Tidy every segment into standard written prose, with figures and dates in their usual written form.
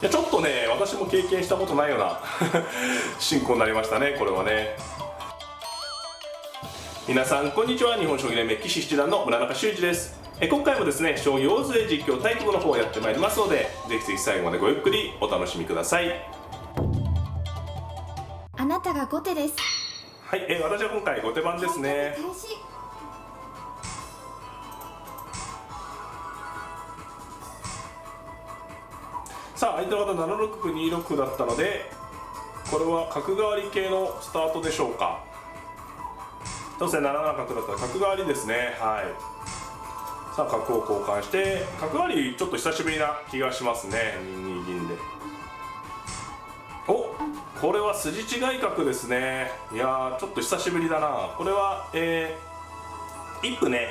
いやちょっとね、私も経験したことないような進行になりましたね、これはね。皆さんこんにちは。日本将棋連盟棋士七段の村中修一です。今回もですね、将棋大津で実況対局の方をやってまいりますので、ぜひぜひ最後までごゆっくりお楽しみください。あなたが後手です。はい、私は今回後手番ですね。開始。さあ相手の方7六歩2六歩だったので、これは角換わり系のスタートでしょうか。そうですね、7七角だったら角換わりですね。はい。さあ角を交換して角換わり、ちょっと久しぶりな気がしますね。2二銀で、お、これは筋違い角ですね。いやーちょっと久しぶりだな。これは一歩ね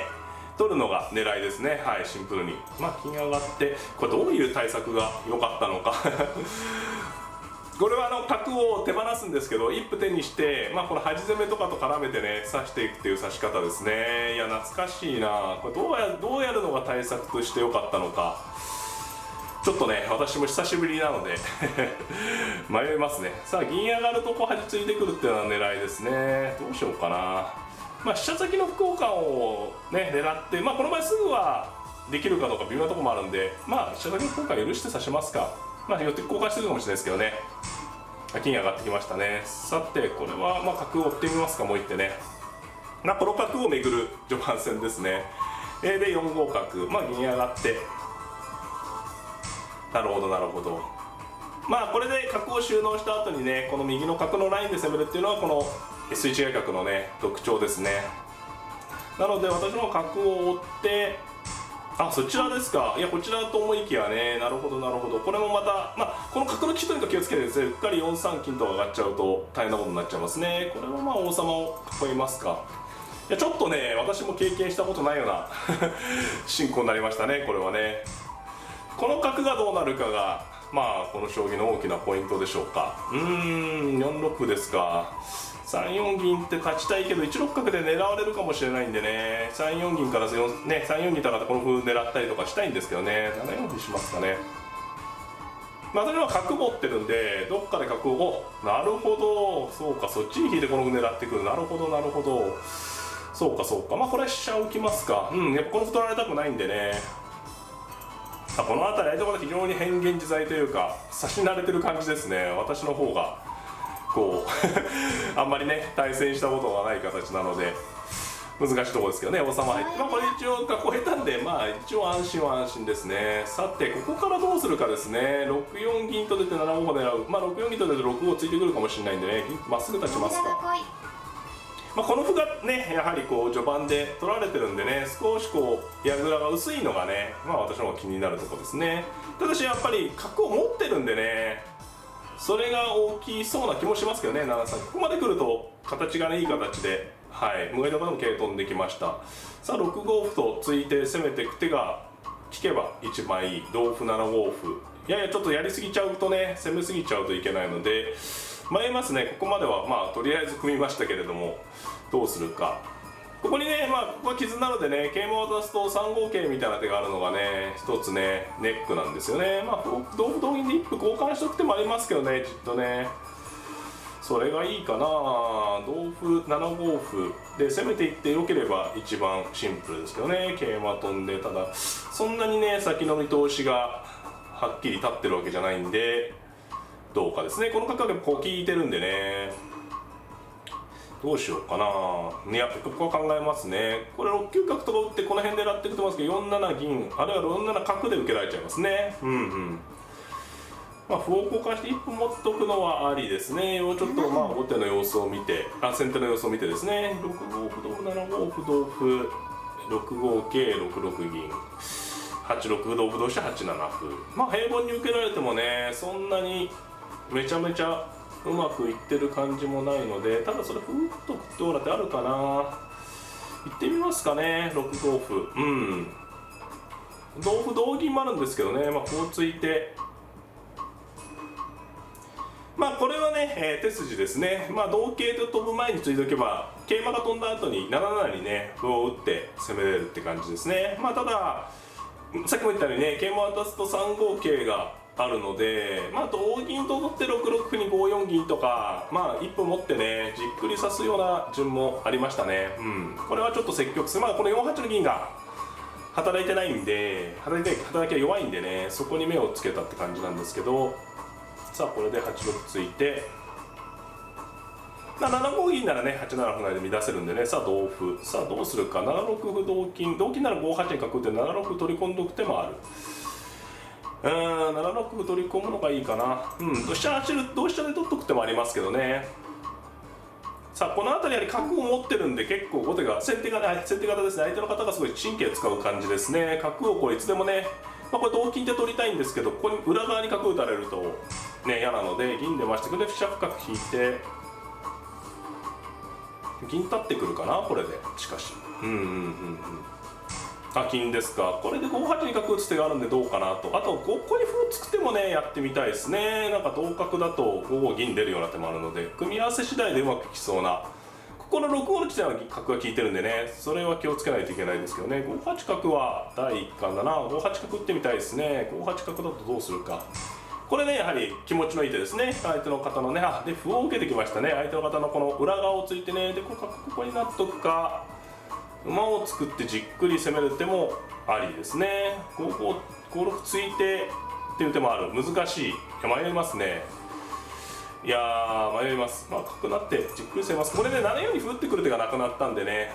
取るのが狙いですね。はい、シンプルに金上がって、これどういう対策が良かったのかこれは角を手放すんですけど、一歩手にして、この端攻めとかと絡めてね指していくっていう指し方ですね。いや懐かしいな。これどうやるのが対策として良かったのか、ちょっとね私も久しぶりなので迷いますね。さあ銀上がるとこ端ついてくるっていうのは狙いですね。どうしようかな。飛車先の歩交換をね狙って、この場合すぐはできるかどうか微妙なところもあるんで、飛車先の交換許して指しますか。よって交換してるかもしれないですけどね。金上がってきましたね。さてこれは角を追ってみますか。もう一手ね。この角をめぐる序盤戦ですね。で4五角、銀上がって、なるほどなるほど。これで角を収納した後にね、この右の角のラインで攻めるっていうのはこの筋違い角のね特徴ですね。なので私も角を追って、そちらですか。いやこちらと思いきやね。なるほどなるほど。これもまたこの角の利きとにかく気をつけてですね、うっかり4三金とか上がっちゃうと大変なことになっちゃいますね。これは王様を囲いますか。いやちょっとね私も経験したことないような進行になりましたね、これはね。この角がどうなるかがこの将棋の大きなポイントでしょうか。4六歩ですか。3四銀って勝ちたいけど1六角で狙われるかもしれないんでね、3四銀から3四銀とかこの歩狙ったりとかしたいんですけどね。7四歩しますかね。私は角持ってるんで、どっかで角を、なるほど、そうか、そっちに引いてこの歩狙ってくる。なるほどなるほど、そうかそうか。これは飛車浮きますか。やっぱこの歩取られたくないんでね。この辺り相手は非常に変幻自在というか指し慣れてる感じですね。私の方がこうあんまりね対戦したことがない形なので難しいところですけどね。王様入って、これ一応こう下手んで一応安心は安心ですね。さてここからどうするかですね。6四銀と出て7五歩狙う。6四銀と出て6五ついてくるかもしれないんでね、まっすぐ立ちますか。この歩がねやはり序盤で取られてるんでね、少し矢倉が薄いのがね私の方が気になるところですね。ただしやっぱり角を持ってるんでね、それが大きそうな気もしますけどね。7三ここまで来ると形がねいい形で、無限の方も桂飛んできました。さあ6五歩と突いて攻めていく手が利けば一番いい。同歩7五歩、ややちょっとやりすぎちゃうとね、攻めすぎちゃうといけないので迷いますね。ここまではとりあえず組みましたけれども、どうするか。ここにねここは傷なのでね、桂馬を渡すと3五桂みたいな手があるのがね一つねネックなんですよね。同歩同銀で一歩交換しとく手もありますけどね、きっとねそれがいいかな。同歩7五歩で攻めていってよければ一番シンプルですけどね。桂馬飛んで、ただそんなにね先の見通しがはっきり立ってるわけじゃないんでどうかですね。この角が効いてるんでね、どうしようかな。いやここは考えますね。これ6九角とか打ってこの辺狙っていくと思いますけど、4七銀あるいは4七角で受けられちゃいますね。歩を交換して一歩持っとくのはありですね。ちょっと後手の様子を見て、先手の様子を見てですね。6五歩同歩7五歩同歩6五桂6六銀8六歩同歩同飛車8七歩。平凡に受けられてもねそんなにめちゃめちゃうまくいってる感じもないので、ただそれ歩打っとくってオーラってあるかな。行ってみますかね。6五歩、同歩同銀もあるんですけどね、こうついてこれはね、手筋ですね。同桂と飛ぶ前についておけば桂馬が飛んだ後に7七にね歩を打って攻めれるって感じですね。たださっきも言ったようにね、桂馬を渡すと3五桂があるので、まあ同銀と取って6六歩に5四銀とか、まあ一歩持ってねじっくり指すような順もありましたね。これはちょっと積極性、まあこの4八の銀が働いてないんで、働きが弱いんでね、そこに目をつけたって感じなんですけど、さあこれで8六ついて、7五銀ならね8七歩成で乱せるんでね、さあ同歩、さあどうするか、7六歩同金なら5八に角って7六歩取り込んどく手もある。7六歩取り込むのがいいかな。同飛車で取っとく手もありますけどね。さあこの辺りやはり角を持ってるんで、結構後手が先手型ですね、相手の方がすごい神経使う感じですね。角をこれいつでもね、これ同金で取りたいんですけど、ここに裏側に角打たれるとね嫌なので、銀出まして、これで飛車深く引いて銀立ってくるかな、これで。しかし金ですか。これで5八に角打つ手があるんでどうかなと。あとここに歩を突く手もねやってみたいですね。なんか同角だと5五銀出るような手もあるので、組み合わせ次第でうまくいきそうな。ここの6五の地点は角が効いてるんでね、それは気をつけないといけないですけどね。5八角は第一感だな。5八角打ってみたいですね。5八角だとどうするか。これねやはり気持ちのいい手ですね。相手の方のね、で歩を受けてきましたね。相手の方のこの裏側をついてね、でここになっとくか、馬を作ってじっくり攻める手もありですね。5六ついてっていう手もある。難しい。迷いますね。いやー迷います。角なってじっくり攻めます。これで7四に歩打ってくる手がなくなったんでね、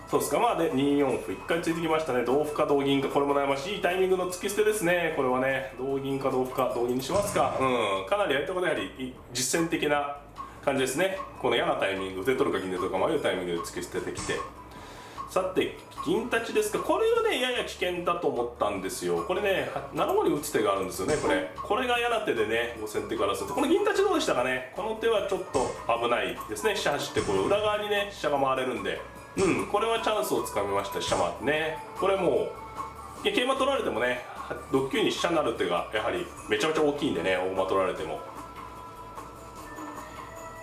そうですか。で2四歩1回ついてきましたね。同歩か同銀か、これも悩ましい。いいタイミングの突き捨てですね、これはね。同銀か同歩か、同銀にしますか。かなりやりたことやはり実践的な感じですね。この嫌なタイミング、腕取るか銀で取るか迷うタイミングで突き捨ててきて、さて銀立ちですか。これはねやや危険だと思ったんですよ。これね7五に打つ手があるんですよね。これが嫌な手でね、先手からすると。この銀立ちどうでしたかね。この手はちょっと危ないですね。飛車走ってこの裏側にね飛車が回れるんで、これはチャンスをつかみました。飛車回ってね、これもう桂馬取られてもね6九に飛車になる手がやはりめちゃめちゃ大きいんでね、大馬取られても。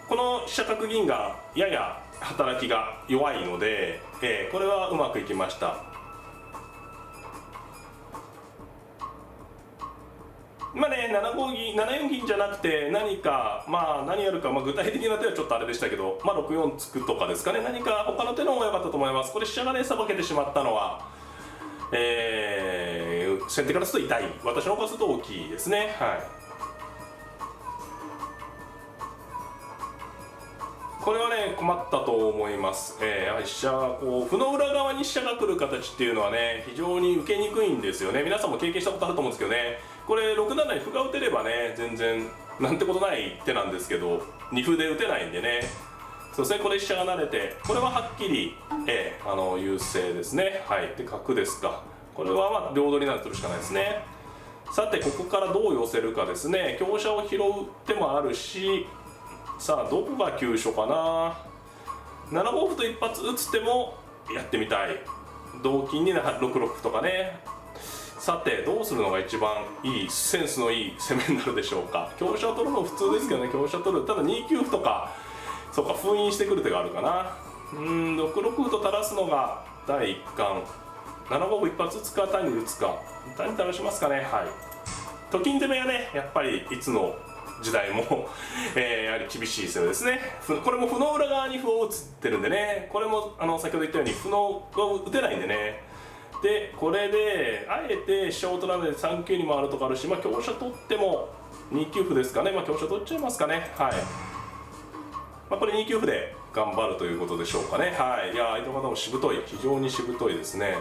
この飛車角銀がやや働きが弱いので、これはうまくいきました。7四銀じゃなくて何か何やるか、具体的な手はちょっとあれでしたけど、6四突くとかですかね。何か他の手の方が良かったと思います。これ飛車がねさばけてしまったのは、先手からすると痛い。私の方からすると大きいですね。これはね困ったと思います。やはり飛車歩の裏側に飛車が来る形っていうのはね非常に受けにくいんですよね。皆さんも経験したことあると思うんですけどね、これ6七に歩が打てればね全然なんてことない手なんですけど、2歩で打てないんでね。そうですね、これ飛車が慣れて、これははっきり、優勢ですね。で角ですか。これは両取りなんて取るしかないですね。さてここからどう寄せるかですね。香車を拾う手もあるし、さあどこが急所かな。7五歩と一発打つ手もやってみたい。同金に6六歩とかね。さてどうするのが一番いいセンスのいい攻めになるでしょうか。香車を取るの普通ですけどね。香車取る、ただ2九歩とかそうか封印してくる手があるかな。6六歩と垂らすのが第一感。7五歩一発打つか単に打つか、単に垂らしますかね。と金攻めはねやっぱりいつの時代もやはり厳しい攻めですね。これも歩の裏側に歩を打ってるんでね、これも先ほど言ったように歩のが打てないんでね。でこれであえて飛車を取らないで3九に回るとかあるし、香車取っても2九歩ですかね。香車取っちゃいますかね。これ2九歩で頑張るということでしょうかね。いや相手の方もしぶとい、非常にしぶといですね。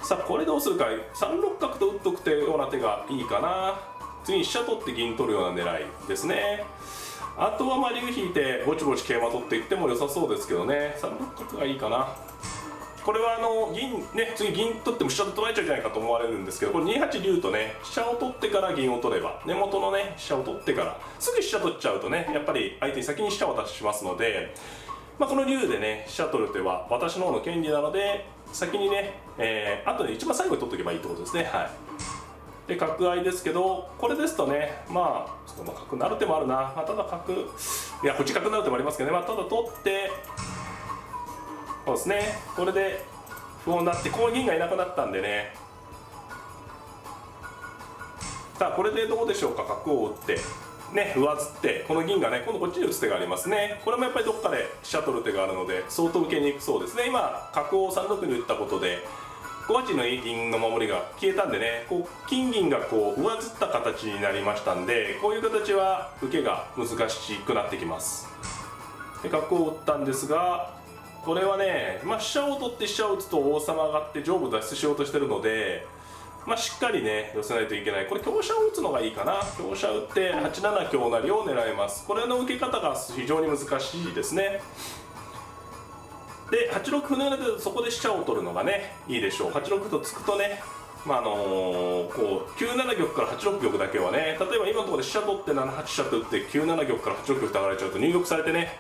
さあこれどうするか。3六角と打っとくような手がいいかな。次に飛車取って銀取るような狙いですね。あとは竜引いてぼちぼち桂馬取っていっても良さそうですけどね。3六角がいいかな。これは銀ね、次銀取っても飛車と取られちゃうじゃないかと思われるんですけど、これ2八竜とね飛車を取ってから銀を取れば、根元のね飛車を取ってからすぐ飛車取っちゃうとねやっぱり相手に先に飛車を渡しますので、この竜でね飛車取る手は私の方の権利なので、先にね、あとで一番最後に取っとけばいいってことですね。で角合いですけど、これですとね角なる手もあるな。ただ角いやこっち角なる手もありますけどね。ただ取ってそうですね、これで歩をなってこう銀がいなくなったんでね、さあこれでどうでしょうか。角を打ってね、上ずってこの銀がね今度こっちに打つ手がありますね。これもやっぱりどっかで飛車取る手があるので相当受けにくそうですね。今角を3六に打ったことで5八の銀の守りが消えたんでね、こう金銀がこう上ずった形になりましたんで、こういう形は受けが難しくなってきます。で角を打ったんですが、これはね、飛車を取って飛車を打つと王様上がって上部脱出しようとしてるので、しっかりね寄せないといけない。これ香車を打つのがいいかな。香車打って8七香成を狙います。これの受け方が非常に難しいですね。で8六歩のようなそこで飛車を取るのがねいいでしょう。8六歩と突くとね、こう9七玉から8六玉だけはね、例えば今のところで飛車取って7八飛車と打って9七玉から8六玉と上がれちゃうと入玉されてね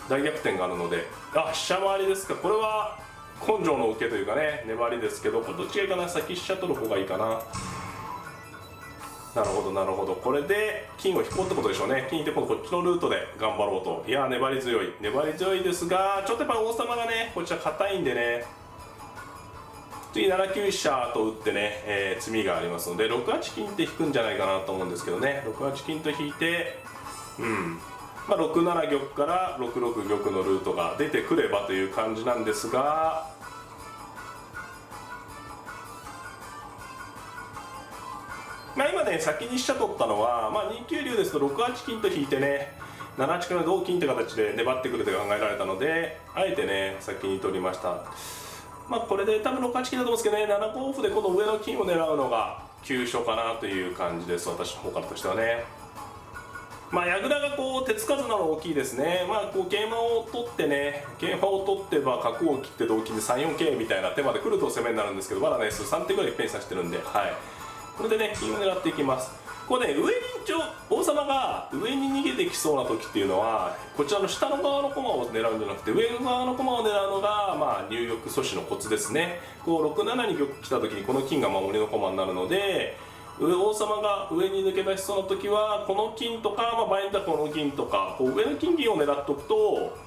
大逆転があるので、飛車回りですか。これは根性の受けというかね粘りですけど、これどっちがいいかな。先飛車取る方がいいかな。なるほどなるほど。これで金を引こうってことでしょうね。金引いて今度こっちのルートで頑張ろうと。いや粘り強いですが、ちょっとやっぱ王様がねこちら硬いんでね、次7九飛車と打ってね、詰みがありますので6八金って引くんじゃないかなと思うんですけどね。6八金と引いて6七玉から6六玉のルートが出てくればという感じなんですが、今ね先に飛車取ったのは、2九竜ですと6八金と引いてね7八から同金って形で粘ってくる手が考えられたので、あえてね先に取りました。これで多分6八金だと思うんですけどね、7五歩でこの上の金を狙うのが急所かなという感じです、私の方からとしてはね。矢倉がこう手つかずなの大きいですね。こう桂馬を取ってね、桂馬を取って角を切って同金で3四桂みたいな手まで来ると攻めになるんですけど、まだね3手ぐらいいっぺんに指してるんで、これでね金を狙っていきます。これね上に王様が上に逃げてきそうな時っていうのはこちらの下の側の駒を狙うんじゃなくて上側の駒を狙うのが入玉阻止のコツですね。こう6七に玉来た時にこの金が守りの駒になるので、王様が上に抜け出しそうな時はこの金とか、場合によってはこの銀とかこう上の金銀を狙っておくと、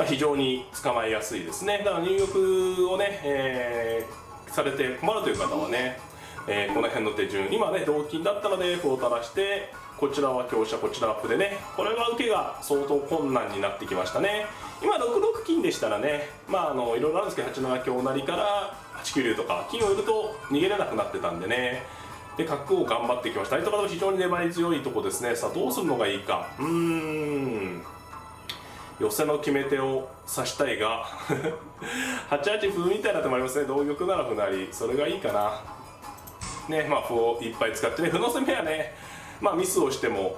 非常に捕まえやすいですね。だから入玉をね、されて困るという方はね、この辺の手順、今ね同金だったので歩を垂らしてこちらは香車こちらは歩でね、これは受けが相当困難になってきましたね。今6六金でしたらね、いろいろあるんですけど8七香成から8九竜とか金を売ると逃げれなくなってたんでね、で角を頑張ってきました。相手方も非常に粘り強いとこですね。さあどうするのがいいか。寄せの決め手を指したいが8八歩みたいな手もありますね。同玉なら歩成、それがいいかなね。歩をいっぱい使ってね、歩の攻めはねミスをしても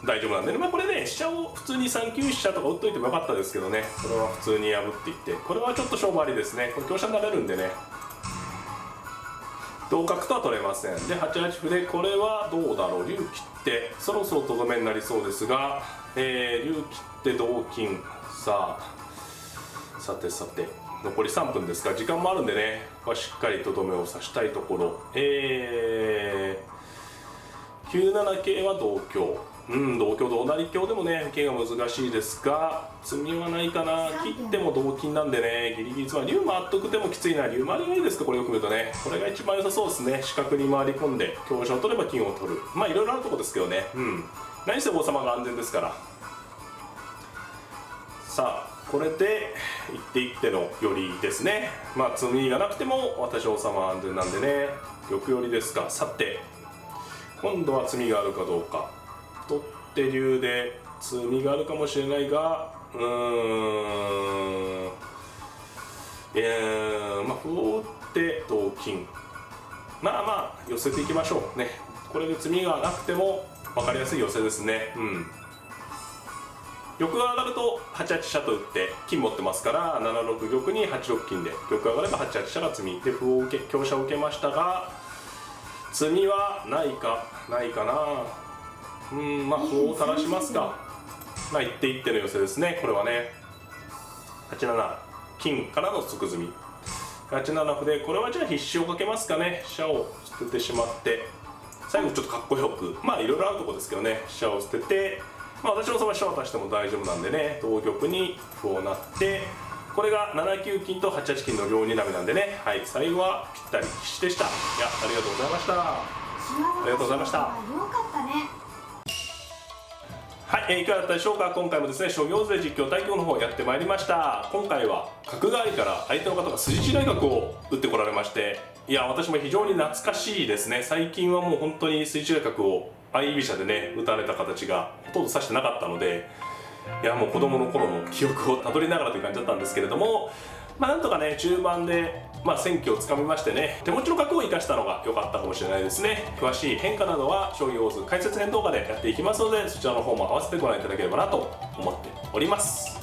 大丈夫なんでね、これね飛車を普通に3九飛車とか打っといてもよかったですけどね、これは普通に破っていって、これはちょっと勝負ありですね。これ香車になれるんでね同角とは取れません。で8八歩でこれはどうだろう。竜切ってそろそろとどめになりそうですが、竜切って同金。さて残り3分ですか。時間もあるんでね、しっかりとどめを刺したいところ。9七桂は同香、同香同成香でもね桂が難しいですが、詰みはないかな。切っても同金なんでねギリギリ、竜回っとく手もきついな。竜回りがいいですか。これよく見るとねこれが一番良さそうですね。四角に回り込んで香車を取れば金を取る、いろいろあるところですけどね、何せ王様が安全ですから。さあこれで一手一手の寄りですね。詰みがなくても私王様安全なんでね、玉寄りですか。さて今度は詰みがあるかどうか。取って竜で詰みがあるかもしれないが、歩を打って同金、寄せていきましょうね。これで詰みがなくても分かりやすい寄せですね。玉が上がると8八飛車と打って金持ってますから7六玉に8六金で玉が上がれば8八飛車が詰みで歩を受け香車を受けましたが、詰みはないかな。歩を垂らしますか。一手一手の寄せですね。これはね8七金からの即詰み、8七歩でこれはじゃあ必至をかけますかね。飛車を捨ててしまって最後ちょっとかっこよく、いろいろあるところですけどね、飛車を捨てて、私のその飛車を足しても大丈夫なんでね、同玉に歩を成って、これが7九金と8八金の両にらみなんでね、最後はぴったり必至でした。ありがとうございました。りがとうございました。よかったね。はい、いかがだったでしょうか。今回もですね、諸行勢実況対局の方やってまいりました。今回は角換わりから相手の方が筋違い角を打ってこられまして、いや私も非常に懐かしいですね。最近はもう本当に筋違い角を相居飛車でね打たれた形がほとんど指してなかったので、いやもう子供の頃の記憶をたどりながらという感じだったんですけれども、なんとかね中盤で先機をつかみましてね、手持ちの角を生かしたのが良かったかもしれないですね。詳しい変化などは将棋ウォーズ解説編動画でやっていきますので、そちらの方も合わせてご覧いただければなと思っております。